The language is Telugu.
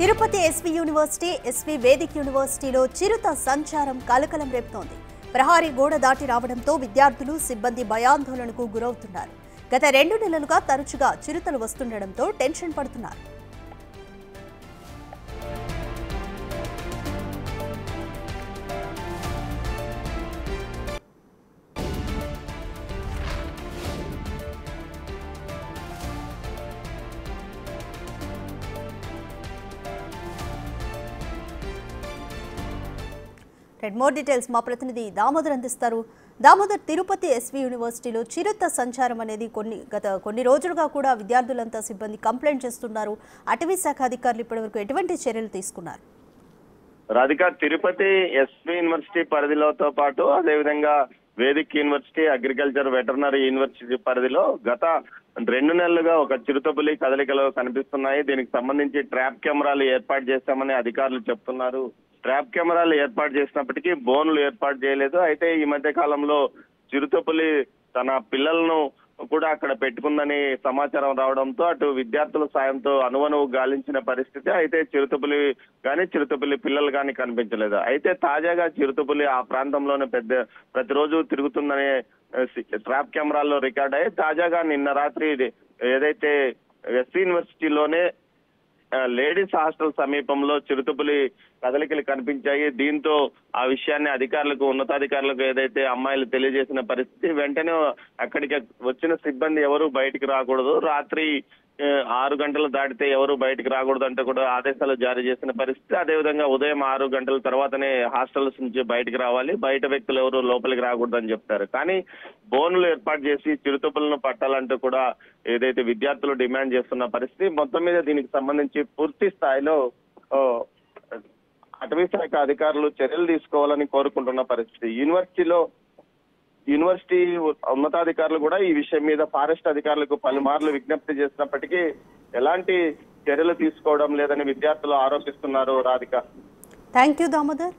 Tirupati SV university, SV vedic యూనివర్సిటీలో చిరుత సంచారం కలకలం రేపుతోంది. ప్రహారీ గోడ దాటి రావడంతో విద్యార్థులు, సిబ్బంది భయాందోళనకు గురవుతున్నారు. గత 2 నెలలుగా తరచుగా చిరుతలు వస్తుండటంతో టెన్షన్ పడుతున్నారు. మోర్ డీటెయిల్స్ మా ప్రతినిధి దామోదర్ అందిస్తారు. దామోదర్, తిరుపతి ఎస్వి యూనివర్సిటీలో చిరుత సంచారం అనేది గత కొన్ని రోజులుగా కూడా విద్యార్థులంతా, సిబ్బంది కంప్లైంట్ చేస్తున్నారు. అటవీ శాఖ అధికారులు ఇప్పటివరకు ఎటువంటి చర్యలు తీసుకున్నారు? రాధిక, తిరుపతి ఎస్వి యూనివర్సిటీ పరిధిలోతో పాటు అదేవిధంగా Vedic university, agriculture veterinary university పరిధిలో గత 2 నెలలుగా ఒక చిరుతపులి కదలికలు కనిపిస్తున్నాయి. దీనికి సంబంధించి ట్రాప్ కెమెరాలు ఏర్పాటు చేస్తామని అధికారులు చెప్తున్నారు. ట్రాప్ కెమెరాలు ఏర్పాటు చేసినప్పటికీ బోన్లు ఏర్పాటు చేయలేదు. అయితే ఈ మధ్య కాలంలో చిరుతపులి తన పిల్లలను కూడా అక్కడ పెట్టుకుందని సమాచారం రావడంతో అటు విద్యార్థుల సాయంతో అనువనువు గాలించిన పరిస్థితి. అయితే చిరుతపులి పిల్లలు కానీ కనిపించలేదు. అయితే తాజాగా చిరుతపులి ఆ ప్రాంతంలోనే ప్రతిరోజు తిరుగుతుందనే ట్రాప్ కెమెరాల్లో రికార్డ్ అయ్యి తాజాగా నిన్న రాత్రి ఏదైతే ఎస్వి యూనివర్సిటీలోనే లేడీస్ హాస్టల్ సమీపంలో చిరుతపులి కదలికలు కనిపించాయి. దీంతో ఆ విషయాన్ని ఉన్నతాధికారులకు ఏదైతే అమ్మాయిలు తెలియజేసిన పరిస్థితి. వెంటనే అక్కడికి వచ్చిన సిబ్బంది ఎవరు బయటికి రాకూడదు, రాత్రి 6 గంటలు దాటితే ఎవరు బయటికి రాకూడదు అంటే కూడా ఆదేశాలు జారీ చేసిన పరిస్థితి. అదేవిధంగా ఉదయం 6 గంటల తర్వాతనే హాస్టల్స్ నుంచి బయటికి రావాలి, బయట వ్యక్తులు ఎవరు లోపలికి రాకూడదు అని చెప్తారు. కానీ బోన్లు ఏర్పాటు చేసి చిరుతపులను పట్టాలంటూ కూడా ఏదైతే విద్యార్థులు డిమాండ్ చేస్తున్న పరిస్థితి. మొత్తం మీద దీనికి సంబంధించి పూర్తి స్థాయిలో అటవీ శాఖ అధికారులు చర్యలు తీసుకోవాలని కోరుకుంటున్న పరిస్థితి. యూనివర్సిటీ ఉన్నతాధికారులు కూడా ఈ విషయం మీద ఫారెస్ట్ అధికారులకు పలుమార్లు విజ్ఞప్తి చేసినప్పటికీ ఎలాంటి చర్యలు తీసుకోవడం లేదని విద్యార్థులు ఆరోపిస్తున్నారు. Radhika, thank you Damodar.